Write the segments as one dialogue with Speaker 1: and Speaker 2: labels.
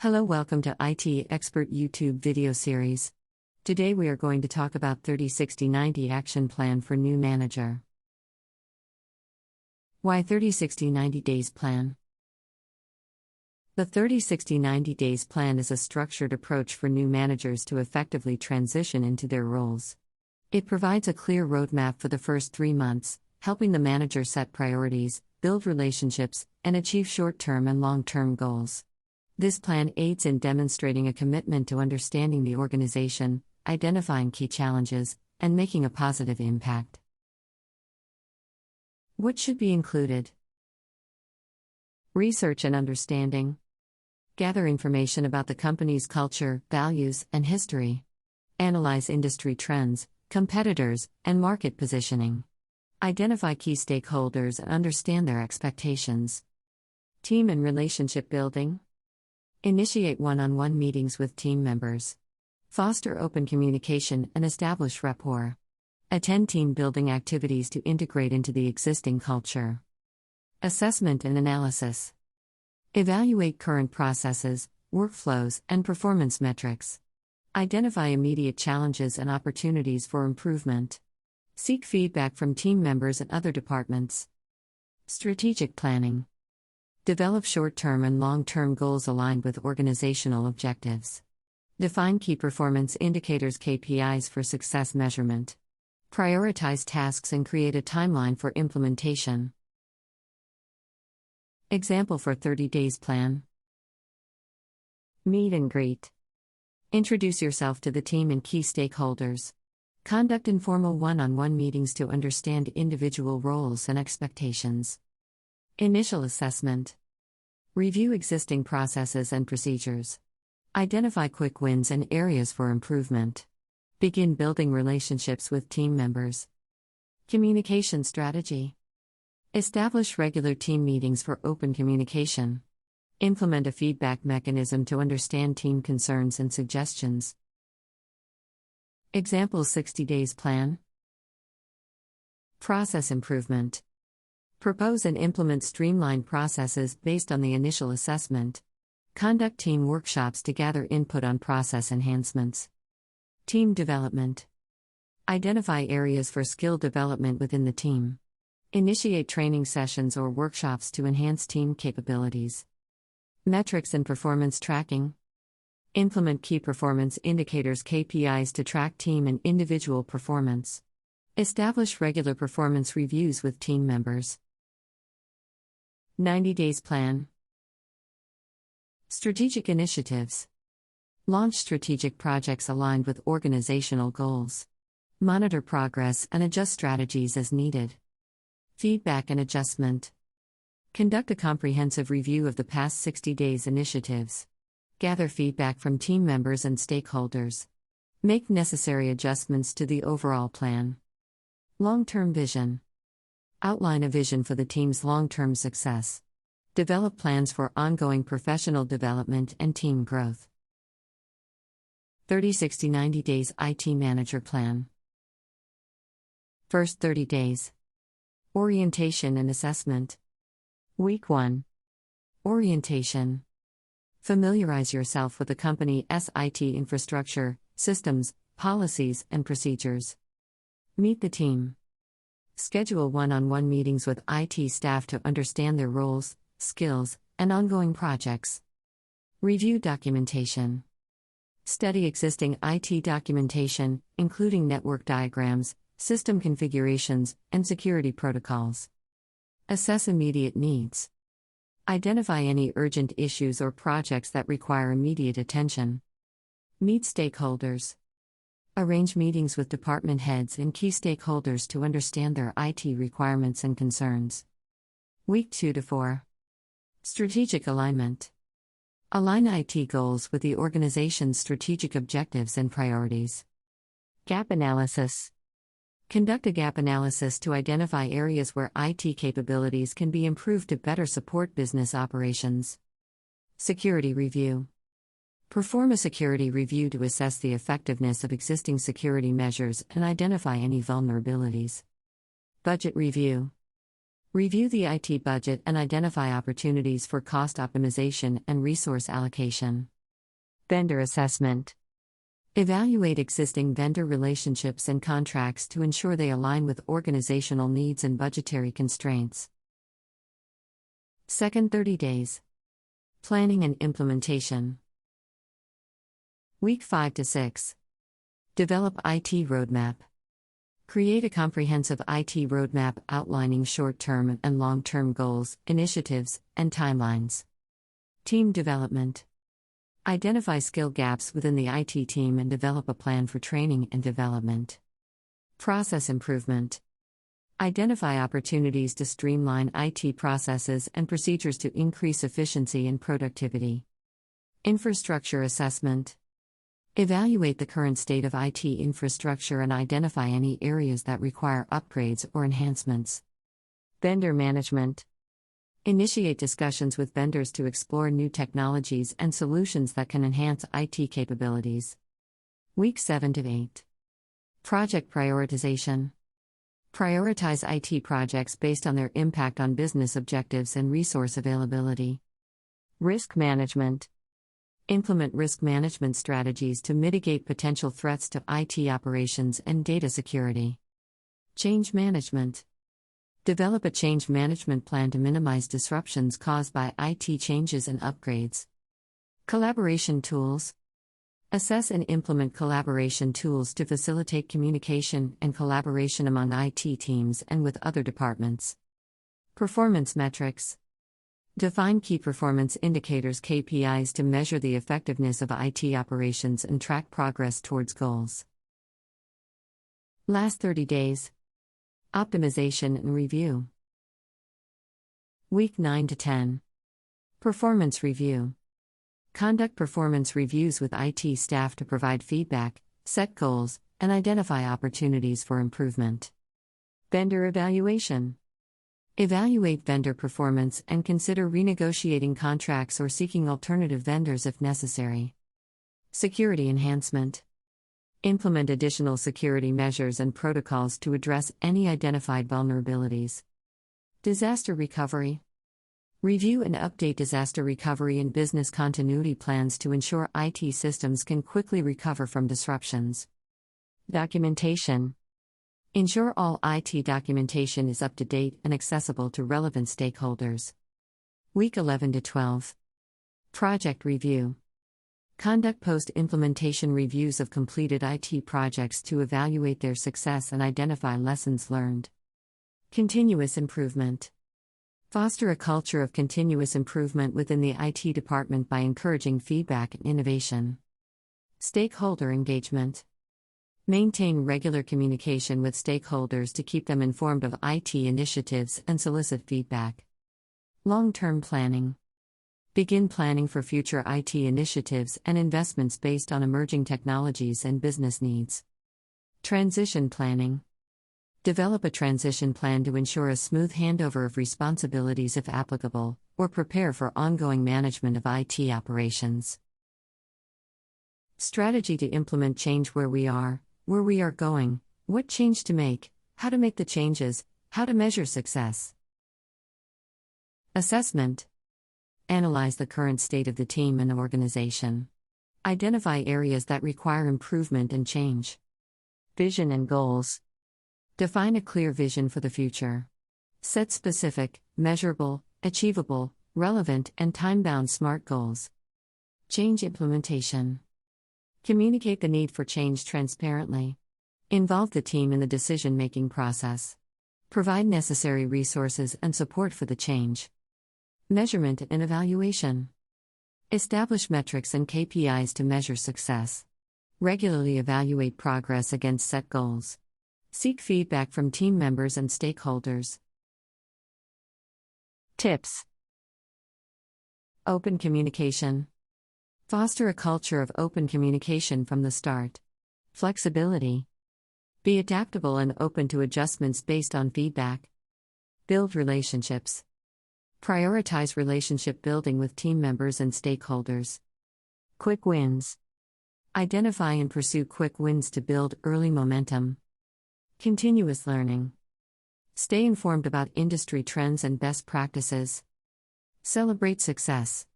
Speaker 1: Hello, welcome to IT Expert YouTube video series. Today we are going to talk about 30-60-90 action plan for new manager. Why 30-60-90 days plan? The 30-60-90 days plan is a structured approach for new managers to effectively transition into their roles. It provides a clear roadmap for the first 3 months, helping the manager set priorities, build relationships, and achieve short-term and long-term goals. This plan aids in demonstrating a commitment to understanding the organization, identifying key challenges, and making a positive impact. What should be included? Research and understanding. Gather information about the company's culture, values, and history. Analyze industry trends, competitors, and market positioning. Identify key stakeholders and understand their expectations. Team and relationship building. Initiate one-on-one meetings with team members. Foster open communication and establish rapport. Attend team-building activities to integrate into the existing culture. Assessment and analysis. Evaluate current processes, workflows, and performance metrics. Identify immediate challenges and opportunities for improvement. Seek feedback from team members and other departments. Strategic planning. Develop short-term and long-term goals aligned with organizational objectives. Define key performance indicators (KPIs) for success measurement. Prioritize tasks and create a timeline for implementation. Example for 30 days plan. Meet and greet. Introduce yourself to the team and key stakeholders. Conduct informal one-on-one meetings to understand individual roles and expectations. Initial assessment. Review existing processes and procedures. Identify quick wins and areas for improvement. Begin building relationships with team members. Communication strategy. Establish regular team meetings for open communication. Implement a feedback mechanism to understand team concerns and suggestions. Example 60 days plan. Process improvement. Propose and implement streamlined processes based on the initial assessment. Conduct team workshops to gather input on process enhancements. Team development. Identify areas for skill development within the team. Initiate training sessions or workshops to enhance team capabilities. Metrics and performance tracking. Implement key performance indicators (KPIs) to track team and individual performance. Establish regular performance reviews with team members. 90 days plan. Strategic initiatives. Launch strategic projects aligned with organizational goals. Monitor progress and adjust strategies as needed. Feedback and adjustment. Conduct a comprehensive review of the past 60 days initiatives. Gather feedback from team members and stakeholders. Make necessary adjustments to the overall plan. Long-term vision. Outline a vision for the team's long-term success. Develop plans for ongoing professional development and team growth. 30-60-90 days IT manager plan. First 30 days. Orientation and assessment. Week 1. Orientation. Familiarize yourself with the company's IT infrastructure, systems, policies, and procedures. Meet the team. Schedule one-on-one meetings with IT staff to understand their roles, skills, and ongoing projects. Review documentation. Study existing IT documentation, including network diagrams, system configurations, and security protocols. Assess immediate needs. Identify any urgent issues or projects that require immediate attention. Meet stakeholders. Arrange meetings with department heads and key stakeholders to understand their IT requirements and concerns. Week 2 to 4. Strategic alignment. Align IT goals with the organization's strategic objectives and priorities. Gap analysis. Conduct a gap analysis to identify areas where IT capabilities can be improved to better support business operations. Security review. Perform a security review to assess the effectiveness of existing security measures and identify any vulnerabilities. Budget review. Review the IT budget and identify opportunities for cost optimization and resource allocation. Vendor assessment. Evaluate existing vendor relationships and contracts to ensure they align with organizational needs and budgetary constraints. Second 30 days. Planning and implementation. Week 5 to 6. Develop IT roadmap. Create a comprehensive IT roadmap outlining short-term and long-term goals, initiatives, and timelines. Team development. Identify skill gaps within the IT team and develop a plan for training and development. Process improvement. Identify opportunities to streamline IT processes and procedures to increase efficiency and productivity. Infrastructure assessment. Evaluate the current state of IT infrastructure and identify any areas that require upgrades or enhancements. Vendor management. Initiate discussions with vendors to explore new technologies and solutions that can enhance IT capabilities. Week 7 to 8. Project prioritization. Prioritize IT projects based on their impact on business objectives and resource availability. Risk management. Implement risk management strategies to mitigate potential threats to IT operations and data security. Change management. Develop a change management plan to minimize disruptions caused by IT changes and upgrades. Collaboration tools. Assess and implement collaboration tools to facilitate communication and collaboration among IT teams and with other departments. Performance metrics. Define key performance indicators (KPIs) to measure the effectiveness of IT operations and track progress towards goals. Last 30 days. Optimization and review. Week 9 to 10. Performance review. Conduct performance reviews with IT staff to provide feedback, set goals, and identify opportunities for improvement. Vendor evaluation. Evaluate vendor performance and consider renegotiating contracts or seeking alternative vendors if necessary. Security enhancement. Implement additional security measures and protocols to address any identified vulnerabilities. Disaster recovery. Review and update disaster recovery and business continuity plans to ensure IT systems can quickly recover from disruptions. Documentation. Ensure all IT documentation is up to date and accessible to relevant stakeholders. Week 11 to 12. Project review. Conduct post-implementation reviews of completed IT projects to evaluate their success and identify lessons learned. Continuous improvement. Foster a culture of continuous improvement within the IT department by encouraging feedback and innovation. Stakeholder engagement. Maintain regular communication with stakeholders to keep them informed of IT initiatives and solicit feedback. Long-term planning. Begin planning for future IT initiatives and investments based on emerging technologies and business needs. Transition planning. Develop a transition plan to ensure a smooth handover of responsibilities if applicable, or prepare for ongoing management of IT operations. Strategy to implement change: where we are going, what change to make, how to make the changes, how to measure success. Assessment. Analyze the current state of the team and organization. Identify areas that require improvement and change. Vision and goals. Define a clear vision for the future. Set specific, measurable, achievable, relevant, and time-bound SMART goals. Change implementation. Communicate the need for change transparently. Involve the team in the decision-making process. Provide necessary resources and support for the change. Measurement and evaluation. Establish metrics and KPIs to measure success. Regularly evaluate progress against set goals. Seek feedback from team members and stakeholders. Tips. Open communication. Foster a culture of open communication from the start. Flexibility. Be adaptable and open to adjustments based on feedback. Build relationships. Prioritize relationship building with team members and stakeholders. Quick wins. Identify and pursue quick wins to build early momentum. Continuous learning. Stay informed about industry trends and best practices. Celebrate success.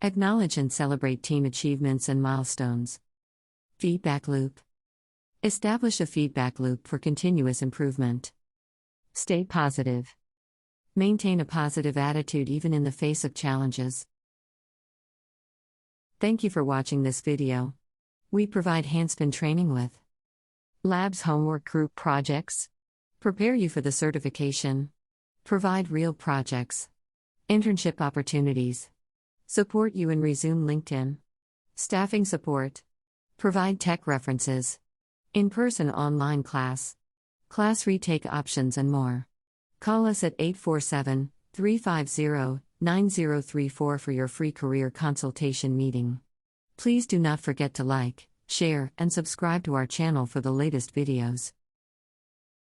Speaker 1: Acknowledge and celebrate team achievements and milestones. Feedback loop. Establish a feedback loop for continuous improvement. Stay positive. Maintain a positive attitude even in the face of challenges. Thank you for watching this video. We provide hands-on training with labs, homework, group projects. Prepare you for the certification. Provide real projects. Internship opportunities. Support you in resume LinkedIn. Staffing support. Provide tech references. In-person online class. Class retake options and more. Call us at 847-350-9034 for your free career consultation meeting. Please do not forget to like, share, and subscribe to our channel for the latest videos.